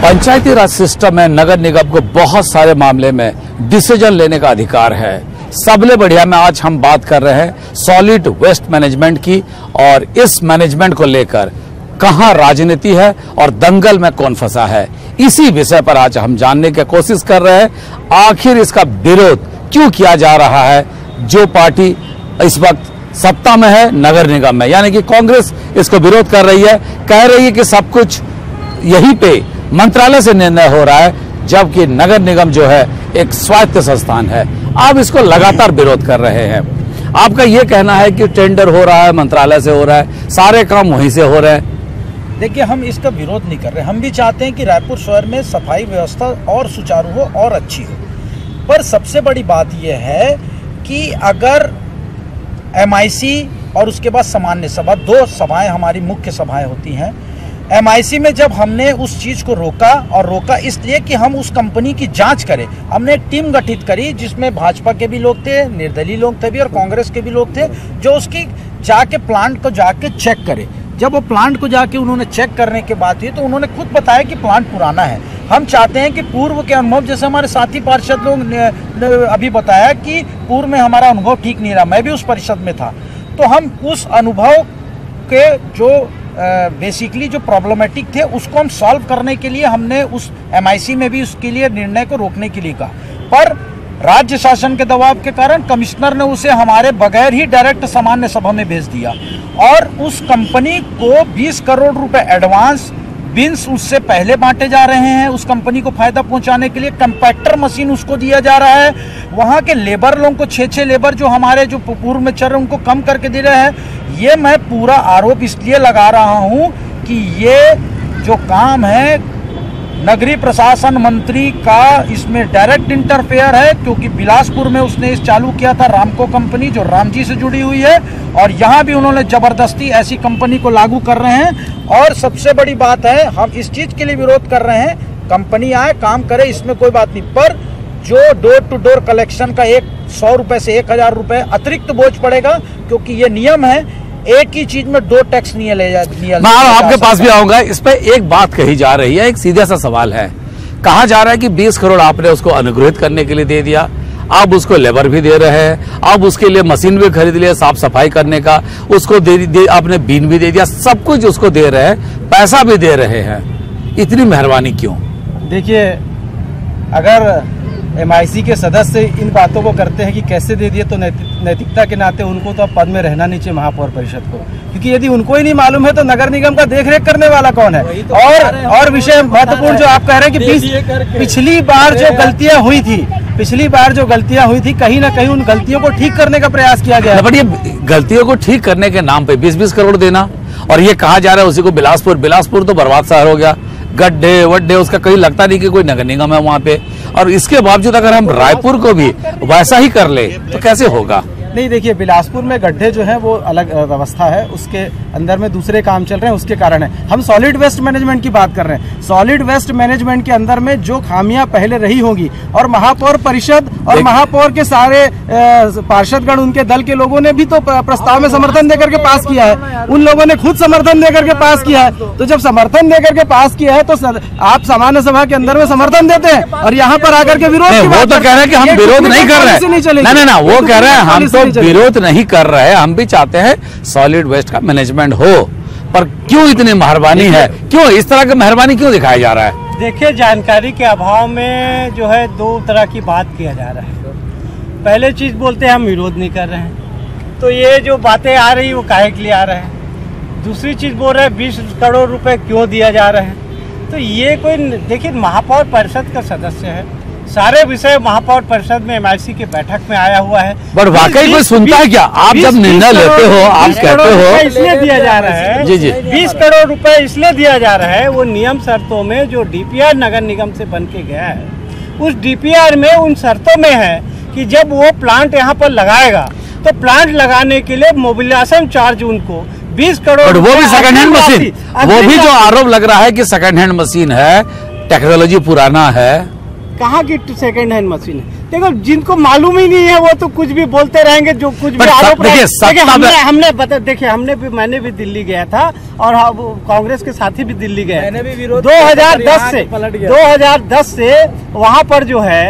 पंचायती राज system में नगर निगम को बहुत सारे मामले में डिसीजन लेने का अधिकार है। सबले बढ़िया में आज हम बात कर रहे हैं सॉलिड वेस्ट मैनेजमेंट की, और इस मैनेजमेंट को लेकर कहां राजनीति है और दंगल में कौन फंसा है, इसी विषय पर आज हम जानने की कोशिश कर रहे हैं। आखिर इसका विरोध क्यों किया जा रहा है? जो पार्टी इस वक्त सत्ता में है नगर निगम में, यानी कि कांग्रेस इसको विरोध कर रही है, कह रही है कि सब कुछ यहीं पे मंत्रालय से निर्णय हो रहा है, जबकि नगर निगम जो है एक स्वायत्त संस्थान है। आप इसको लगातार विरोध कर रहे हैं। आपका यह कहना है कि टेंडर हो रहा है, मंत्रालय से हो रहा है, सारे काम वहीं से हो रहे हैं। देखिए, हम इसका विरोध नहीं कर रहे। हम भी चाहते हैं कि रायपुर शहर में सफाई व्यवस्था और सुचारू हो और अच्छी हो, पर सबसे बड़ी बात यह है कि अगर MIC और उसके बाद सामान्य सभा, दो सभाएं हमारी मुख्य सभाएं होती हैं। MIC में जब हमने उस चीज़ को रोका इसलिए कि हम उस कंपनी की जांच करें, हमने एक टीम गठित करी जिसमें भाजपा के भी लोग थे, निर्दलीय लोग थे भी और कांग्रेस के भी लोग थे, जो उसकी जाके प्लांट को जाके चेक करे। जब वो प्लांट को जाके उन्होंने चेक करने के बाद हुई तो उन्होंने खुद बताया कि प्लांट पुराना है। हम चाहते हैं कि पूर्व के अनुभव, जैसे हमारे साथी पार्षद लोग ने अभी बताया कि पूर्व में हमारा अनुभव ठीक नहीं रहा, मैं भी उस परिषद में था, तो हम उस अनुभव के जो बेसिकली जो प्रॉब्लमेटिक थे उसको हम सॉल्व करने के लिए हमने उस MIC में भी उसके लिए निर्णय को रोकने के लिए कहा, पर राज्य शासन के दबाव के कारण कमिश्नर ने उसे हमारे बगैर ही डायरेक्ट सामान्य सभा में भेज दिया, और उस कंपनी को 20 करोड़ रुपए एडवांस बिन्स उससे पहले बांटे जा रहे हैं। उस कंपनी को फायदा पहुंचाने के लिए कंपैक्टर मशीन उसको दिया जा रहा है। वहां के लेबर लोगों को 6 लेबर जो हमारे जो पूर्व में चल रहे उनको कम करके दे रहे हैं। ये मैं पूरा आरोप इसलिए लगा रहा हूं कि ये जो काम है नगरीय प्रशासन मंत्री का इसमें डायरेक्ट इंटरफेयर है, क्योंकि बिलासपुर में उसने इस चालू किया था रामको कंपनी जो राम जी से जुड़ी हुई है, और यहाँ भी उन्होंने जबरदस्ती ऐसी कंपनी को लागू कर रहे हैं। और सबसे बड़ी बात है, हम इस चीज के लिए विरोध कर रहे हैं, कंपनी आए काम करे, इसमें कोई बात नहीं, पर जो डोर टू डोर कलेक्शन का 100 रुपए से 1000 रुपए अतिरिक्त बोझ पड़ेगा, क्योंकि ये नियम है, एक ही चीज में 2 टैक्स नहीं लिया। मैं आपके पास भी आऊंगा। इस पे एक बात कही जा रही है, एक सीधा सा सवाल है, कहा जा रहा है कि 20 करोड़ आपने उसको अनुग्रहित करने के लिए दे दिया, आप उसको लेबर भी दे रहे हैं, आप उसके लिए मशीन भी खरीद लिया साफ सफाई करने का, उसको आपने बीन भी दे दिया, सब कुछ उसको दे रहे हैं, पैसा भी दे रहे हैं, इतनी मेहरबानी क्यों? देखिए, अगर MIC के सदस्य इन बातों को करते हैं कि कैसे दे दिए, तो नैतिकता के नाते उनको तो अब पद में रहना नहीं चाहिए महापौर परिषद को, क्योंकि यदि उनको ही नहीं मालूम है तो नगर निगम का देखरेख करने वाला कौन है? और विषय महत्वपूर्ण जो आप कह रहे हैं कि पिछली बार जो गलतियां हुई थी कहीं ना कहीं उन गलतियों को ठीक करने का प्रयास किया गया है। बट ये गलतियों को ठीक करने के नाम पे 20-20 करोड़ देना, और ये कहा जा रहा है उसी को बिलासपुर तो बर्बाद शहर हो गया, गड्ढे वड्ढे, उसका कहीं लगता नहीं कि कोई नगर निगम है वहां पे, और इसके बावजूद अगर हम रायपुर को भी वैसा ही कर ले तो कैसे होगा? नहीं, देखिए, बिलासपुर में गड्ढे जो है वो अलग व्यवस्था है, उसके अंदर में दूसरे काम चल रहे हैं, उसके कारण है। हम सॉलिड वेस्ट मैनेजमेंट की बात कर रहे हैं। सॉलिड वेस्ट मैनेजमेंट के अंदर में जो खामियां पहले रही होंगी, और महापौर परिषद और महापौर के सारे पार्षदगण, उनके दल के लोगों ने भी तो प्रस्ताव में समर्थन देकर के पास किया है, उन लोगों ने खुद समर्थन देकर के पास किया है। तो जब समर्थन देकर के पास किया है तो आप सामान्य सभा के अंदर में समर्थन देते हैं, और यहाँ पर आकर के विरोध, वो तो कह रहे हैं कि हम विरोध नहीं कर रहे हैं, ना वो कह रहे हैं हम तो विरोध नहीं कर रहे हैं, हम भी चाहते हैं सॉलिड वेस्ट का मैनेजमेंट हो, पर क्यों इतनी मेहरबानी है? क्यों इस तरह की मेहरबानी क्यों दिखाया जा रहा है? देखिए, जानकारी के अभाव में जो है 2 तरह की बात किया जा रहा है। पहले चीज बोलते हैं हम विरोध नहीं कर रहे हैं, तो ये जो बातें आ रही वो काहे के लिए आ रहे हैं। दूसरी चीज बोल रहे हैं 20 करोड़ रुपए क्यों दिया जा रहा है, तो ये कोई, देखिए, महापौर परिषद का सदस्य है, सारे विषय महापौर परिषद में MIC के बैठक में आया हुआ है। बट वाकई कोई सुनता है क्या? आप जब निर्णय लेते हो, आप कहते हो इसलिए दिया जा रहा है, जी 20 करोड़ रुपए इसलिए दिया जा रहा है, वो नियम शर्तों में जो DPR नगर निगम से बन के गया है, उस DPR में उन शर्तों में है कि जब वो प्लांट यहाँ पर लगाएगा तो प्लांट लगाने के लिए मोबिलाइजेशन चार्ज उनको 20 करोड़, वो भी सेकंड हैंड मशीन, वो भी जो आरोप लग रहा है कि सेकंड हैंड मशीन है, टेक्नोलॉजी पुराना है। कहाँ की सेकंड हैंड मशीन है? देखो जिनको मालूम ही नहीं है वो तो कुछ भी बोलते रहेंगे, जो कुछ भी आरोप देखिए मैंने भी दिल्ली गया था और कांग्रेस के साथी भी दिल्ली गए, मैंने भी विरोध 2010 से वहाँ पर जो है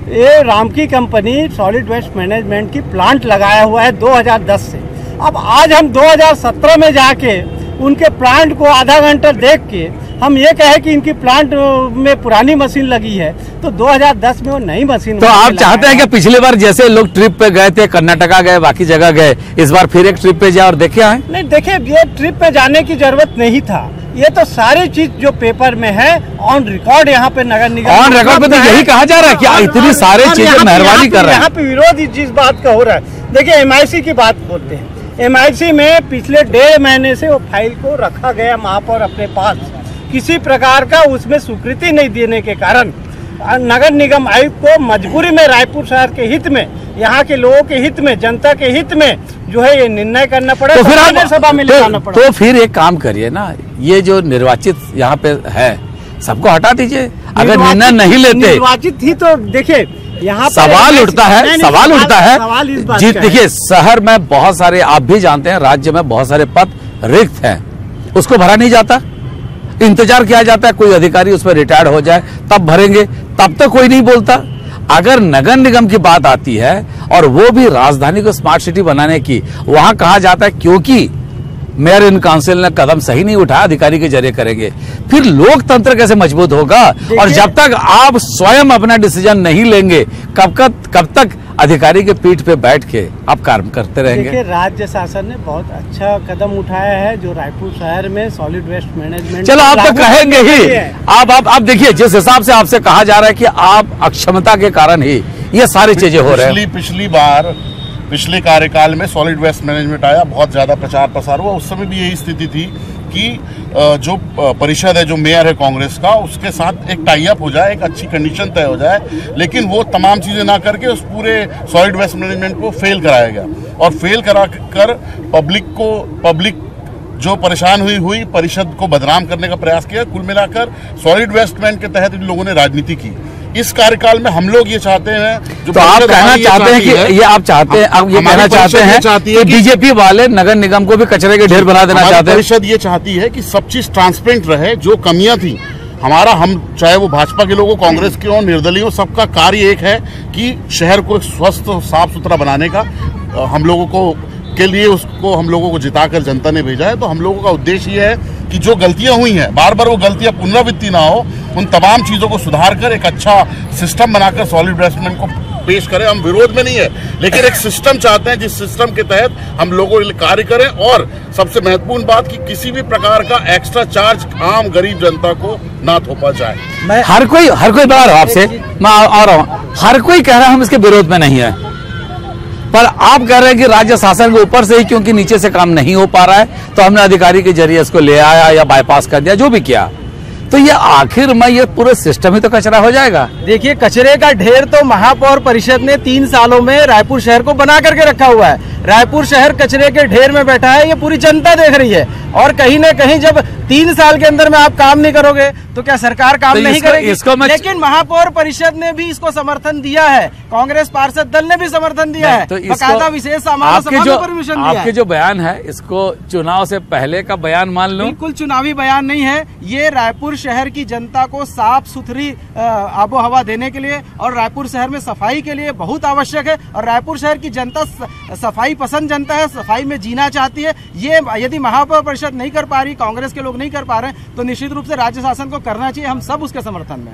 ये राम की कंपनी सॉलिड वेस्ट मैनेजमेंट की प्लांट लगाया हुआ है 2010 से। अब आज हम 2017 में जाके उनके प्लांट को आधा घंटा देख के हम ये कहे कि इनकी प्लांट में पुरानी मशीन लगी है, तो 2010 में वो नई मशीन। तो आप चाहते हैं कि पिछली बार जैसे लोग ट्रिप पे गए थे, कर्नाटका गए, बाकी जगह गए, इस बार फिर एक ट्रिप पे जाए और देखे आए? नहीं, देखिए ये ट्रिप पे जाने की जरूरत नहीं था, ये तो सारी चीज जो पेपर में है ऑन रिकॉर्ड यहाँ पे नगर निगम ऑन रिकॉर्ड पे तो यही कहा जा रहा है कि इतनी सारी चीजें मेहरबानी कर रहे हैं। यहाँ पे विरोध जिस बात का हो रहा है, देखिए MIC की बात बोलते हैं, MIC में पिछले 1.5 महीने से वो फाइल को रखा गया महापौर अपने पास, किसी प्रकार का उसमें स्वीकृति नहीं देने के कारण नगर निगम आयुक्त को मजबूरी में रायपुर शहर के हित में, यहाँ के लोगों के हित में, जनता के हित में जो है ये निर्णय करना पड़ा। तो फिर आप सभा में ले जाना पड़ा। तो फिर एक काम करिए ना, ये जो निर्वाचित यहाँ पे है सबको हटा दीजिए। अगर निर्णय नहीं लेते, निर्वाचित ही तो देखिए यहाँ सवाल उठता है, सवाल उठता है। देखिए शहर में बहुत सारे, आप भी जानते हैं, राज्य में बहुत सारे पद रिक्त हैं, उसको भरा नहीं जाता, इंतजार किया जाता है कोई अधिकारी उस पर रिटायर्ड हो जाए तब भरेंगे, तब तक कोई नहीं बोलता। अगर नगर निगम की बात आती है और वो भी राजधानी को स्मार्ट सिटी बनाने की, वहां कहा जाता है क्योंकि मेयर इन काउंसिल ने कदम सही नहीं उठाया, अधिकारी के जरिए करेंगे, फिर लोकतंत्र कैसे मजबूत होगा? और जब तक आप स्वयं अपना डिसीजन नहीं लेंगे, कब तक अधिकारी के पीठ पे बैठ के आप काम करते रहेंगे? देखिए राज्य शासन ने बहुत अच्छा कदम उठाया है, जो रायपुर शहर में सॉलिड वेस्ट मैनेजमेंट। चलो आप तो कहेंगे ही, आप देखिए जिस हिसाब से आपसे कहा जा रहा है कि आप अक्षमता के कारण ही ये सारी चीजें हो रही है। पिछली बार पिछले कार्यकाल में सॉलिड वेस्ट मैनेजमेंट आया, बहुत ज्यादा प्रचार प्रसार हुआ, उस समय भी यही स्थिति थी कि जो परिषद है, जो मेयर है कांग्रेस का, उसके साथ एक टाई अप हो जाए, एक अच्छी कंडीशन तय हो जाए, लेकिन वो तमाम चीजें ना करके उस पूरे सॉलिड वेस्ट मैनेजमेंट को फेल कराया गया और फेल करा कर पब्लिक जो परेशान हुई परिषद को बदनाम करने का प्रयास किया। कुल मिलाकर सॉलिड वेस्ट मैनेजमेंट के तहत इन लोगों ने राजनीति की। इस कार्यकाल में हम लोग ये चाहते हैं, जो तो आप कहना चाहते हैं कि ये आप चाहते हैं, आप ये कहना चाहते हैं कि बीजेपी वाले नगर निगम को भी कचरे के ढेर बना देना चाहते हैं? परिषद ये चाहती है कि सब चीज ट्रांसपेरेंट रहे, जो कमियां थी हम चाहे वो भाजपा के लोगों, कांग्रेस के हो, निर्दलीय हो, सबका कार्य एक है कि शहर को स्वस्थ साफ सुथरा बनाने का हम लोगों को के लिए उसको हम लोगों को जिताकर जनता ने भेजा है। तो हम लोगों का उद्देश्य ये है कि जो गलतियां हुई हैं, बार बार वो गलतियां पुनरावृत्ति ना हो, उन तमाम चीजों को सुधार कर एक अच्छा सिस्टम बनाकर सॉलिड वेस्ट मैनेजमेंट को पेश करें। हम विरोध में नहीं है, लेकिन एक सिस्टम चाहते हैं जिस सिस्टम के तहत हम लोगों कार्य करें, और सबसे महत्वपूर्ण बात कि किसी भी प्रकार का एक्स्ट्रा चार्ज आम गरीब जनता को ना थोपा जाए। हर कोई बता रहा आपसे, मैं आ रहा हूँ, हर कोई कह रहा है हम इसके विरोध में नहीं है, पर आप कह रहे हैं कि राज्य शासन के ऊपर से ही क्योंकि नीचे से काम नहीं हो पा रहा है तो हमने अधिकारी के जरिए इसको ले आया या बाईपास कर दिया, जो भी किया, तो ये आखिर में ये पूरे सिस्टम ही तो कचरा हो जाएगा। देखिए कचरे का ढेर तो महापौर परिषद ने 3 सालों में रायपुर शहर को बना करके रखा हुआ है। रायपुर शहर कचरे के ढेर में बैठा है, ये पूरी जनता देख रही है। और कहीं न कहीं जब 3 साल के अंदर में आप काम नहीं करोगे तो क्या सरकार काम नहीं करेगी? लेकिन महापौर परिषद ने भी इसको समर्थन दिया है, कांग्रेस पार्षद दल ने भी समर्थन दिया है, बकायदा विशेष सामान्य सभा में परमिशन दिया है। आपके जो बयान है इसको चुनाव से पहले का बयान मान लो? बिल्कुल चुनावी बयान नहीं है, ये रायपुर शहर की जनता को साफ सुथरी आबो हवा देने के लिए और रायपुर शहर में सफाई के लिए बहुत आवश्यक है। और रायपुर शहर की जनता सफाई पसंद जनता है, सफाई में जीना चाहती है। ये यदि महापौर परिषद नहीं कर पा रही, कांग्रेस के लोग नहीं कर पा रहे हैं, तो निश्चित रूप से राज्य शासन को करना चाहिए। हम सब उसके समर्थन में।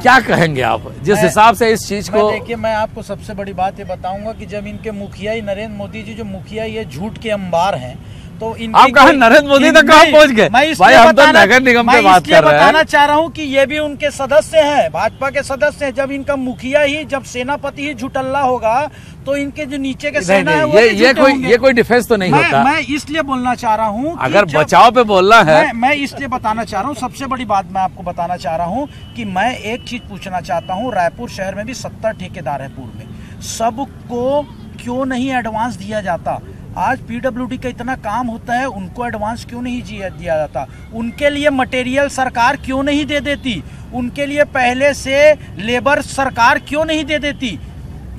क्या कहेंगे आप जिस हिसाब से इस चीज को? देखिए मैं आपको सबसे बड़ी बात ये बताऊंगा कि जब इनके मुखिया ही नरेंद्र मोदी जी, जो मुखिया ये झूठ के अंबार हैं, तो आप कहा नरेंद्र मोदी तक कहाँ पहुंच गए? भाई हम तो नगर निगम पे बात कर रहे हैं। बताना चाह रहा हूँ कि ये भी उनके सदस्य हैं, भाजपा के सदस्य हैं। जब इनका मुखिया ही, जब सेनापति ही झुटल्ला होगा तो इनके जो नीचे के सेना है वो ये कोई डिफेंस तो नहीं होता। मैं इसलिए बोलना चाह रहा हूँ, अगर बचाव पे बोलना है, मैं इसलिए बताना चाह रहा हूँ, सबसे बड़ी बात मैं आपको बताना चाह रहा हूँ कि मैं एक चीज पूछना चाहता हूँ। रायपुर शहर में भी 70 ठेकेदार है पूर्व में, सबको क्यों नहीं एडवांस दिया जाता? आज पीडब्ल्यूडी का इतना काम होता है, उनको एडवांस क्यों नहीं दिया जाता? उनके लिए मटेरियल सरकार क्यों नहीं दे देती? उनके लिए पहले से लेबर सरकार क्यों नहीं दे देती?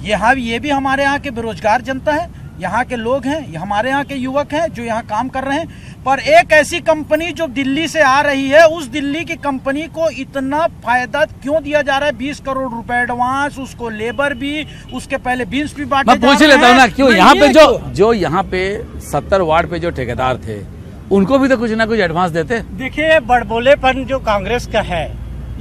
ये भी हमारे यहाँ के बेरोजगार जनता है, यहाँ के लोग हैं, हमारे यहाँ के युवक हैं जो यहाँ काम कर रहे हैं। पर एक ऐसी कंपनी जो दिल्ली से आ रही है, उस दिल्ली की कंपनी को इतना फायदा क्यों दिया जा रहा है? 20 करोड़ रुपए एडवांस, उसको लेबर भी, उसके पहले बीन्स भी बांटे जा रहे हैं। मैं पूछ लेता हूँ ना, क्यों यहाँ पे जो यहाँ पे 70 वार्ड पे जो ठेकेदार थे, उनको भी तो कुछ ना कुछ एडवांस देते। देखिए, बड़बोलेपन जो कांग्रेस का है,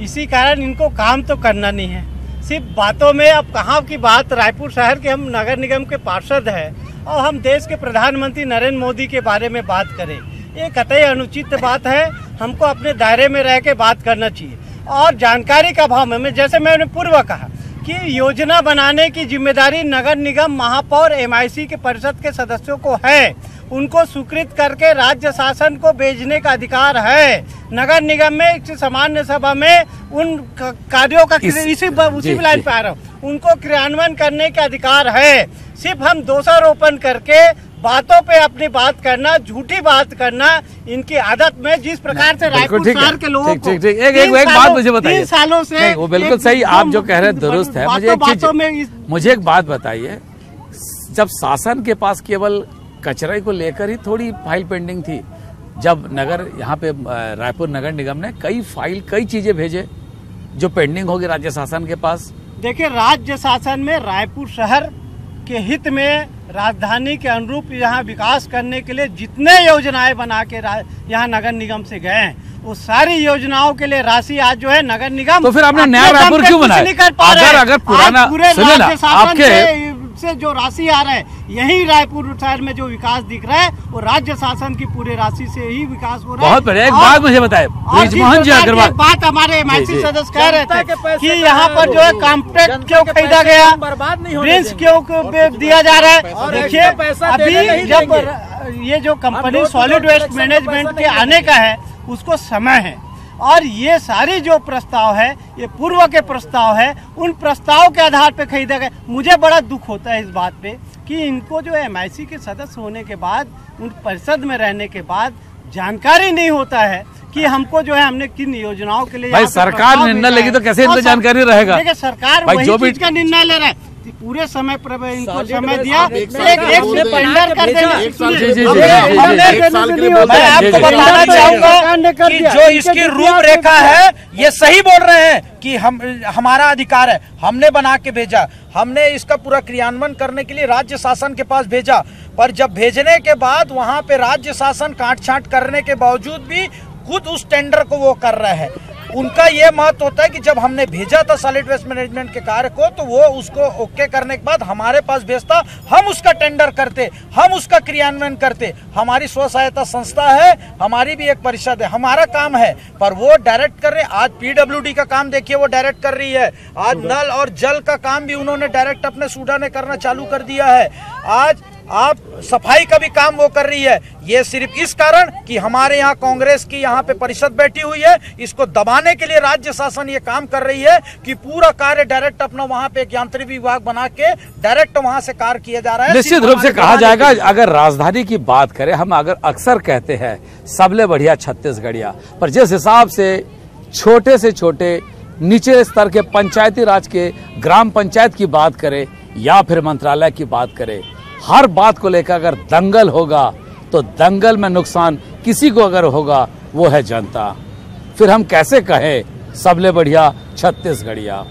इसी कारण इनको काम तो करना नहीं है, सिर्फ बातों में। अब कहाँ की बात, रायपुर शहर के हम नगर निगम के पार्षद हैं और हम देश के प्रधानमंत्री नरेंद्र मोदी के बारे में बात करें, ये कतई अनुचित बात है। हमको अपने दायरे में रह के बात करना चाहिए। और जानकारी का अभाव में, जैसे मैंने पूर्व कहा कि योजना बनाने की जिम्मेदारी नगर निगम, महापौर, MIC के परिषद के सदस्यों को है। उनको स्वीकृत करके राज्य शासन को भेजने का अधिकार है। नगर निगम में सामान्य सभा में उन कार्यों का उसी लाइन पे आ रहा हूँ, उनको क्रियान्वयन करने का अधिकार है। सिर्फ हम दोषारोपण करके बातों पे अपनी बात करना, झूठी बात करना, इनकी आदत में जिस प्रकार से रायपुर शहर के लोगों को एक बात मुझे बताइए, 3 सालों से वो बिल्कुल सही आप जो कह रहे हैं दुरुस्त है। मुझे एक बात बताइए, जब शासन के पास केवल कचरे को लेकर ही थोड़ी फाइल पेंडिंग थी, जब यहाँ पे रायपुर नगर निगम ने कई चीजें भेजे जो पेंडिंग होगी राज्य शासन के पास। देखिए, राज्य शासन में रायपुर शहर के हित में राजधानी के अनुरूप यहाँ विकास करने के लिए जितने योजनाएं बना के यहाँ नगर निगम से गए हैं, वो सारी योजनाओं के लिए राशि आज जो है नगर निगम। तो फिर आपने नया रायपुर क्यों बनाया? अगर पुराना सुनिए ना, आपके से जो राशि आ रहा है, यही रायपुर शहर में जो विकास दिख रहा है, वो राज्य शासन की पूरे राशि से ही विकास हो रहा है। बहुत बढ़िया। एक बात मुझे बताए, ब्रिजमोहन जी अग्रवाल, बात हमारे MIC सदस्य कह रहे थे कि यहाँ पर जो है कॉम्प्लेक्स क्यों खरीदा गया, ब्रिज क्यों दिया जा रहा है। देखिए, अभी जब ये जो कंपनी सॉलिड वेस्ट मैनेजमेंट के आने का है, उसको समय है, और ये सारी जो प्रस्ताव है, ये पूर्व के प्रस्ताव है, उन प्रस्ताव के आधार पे खरीदा गया। मुझे बड़ा दुख होता है इस बात पे कि इनको जो MIC के सदस्य होने के बाद, उन परिषद में रहने के बाद जानकारी नहीं होता है कि हमको जो है हमने किन योजनाओं के लिए। भाई सरकार निर्णय लेगी तो कैसे इनको जानकारी रहेगा? देखिए, सरकार वही चीज का निर्णय ले रहा है, पूरे समय पर इनको समय दिया, एक टेंडर कर देना। मैं आपको बताना चाहूंगा कि जो इसकी रूपरेखा है, ये सही बोल रहे हैं कि हमारा अधिकार है, हमने बना के भेजा, हमने इसका पूरा क्रियान्वयन करने के लिए राज्य शासन के पास भेजा। पर जब भेजने के बाद वहां पे राज्य शासन काट छांट करने के बावजूद भी खुद उस टेंडर को वो कर रहे हैं। उनका ये महत्व होता है कि जब हमने भेजा था सॉलिड वेस्ट मैनेजमेंट के कार्य को, तो वो उसको ओके करने के बाद हमारे पास भेजता, हम उसका टेंडर करते, हम उसका क्रियान्वयन करते। हमारी स्व सहायता संस्था है, हमारी भी एक परिषद है, हमारा काम है, पर वो डायरेक्ट कर रहे हैं। आज पीडब्ल्यूडी का काम देखिए, वो डायरेक्ट कर रही है। आज नल और जल का काम भी उन्होंने डायरेक्ट अपने सूडा ने करना चालू कर दिया है। आज आप सफाई का भी काम वो कर रही है। ये सिर्फ इस कारण कि हमारे यहाँ कांग्रेस की यहाँ पे परिषद बैठी हुई है, इसको दबाने के लिए राज्य शासन ये काम कर रही है कि पूरा कार्य डायरेक्ट अपना वहाँ पे एक यांत्रिक विभाग बना के डायरेक्ट वहाँ से कार्य किया जा रहा है। निश्चित रूप से कहा जाएगा, अगर राजधानी की बात करें, हम अगर अक्सर कहते हैं सबले बढ़िया छत्तीसगढ़िया, पर जिस हिसाब से छोटे से छोटे निचले स्तर के पंचायती राज के ग्राम पंचायत की बात करें या फिर मंत्रालय की बात करें, हर बात को लेकर अगर दंगल होगा तो दंगल में नुकसान किसी को अगर होगा वो है जनता। फिर हम कैसे कहें सबले बढ़िया छत्तीसगढ़िया।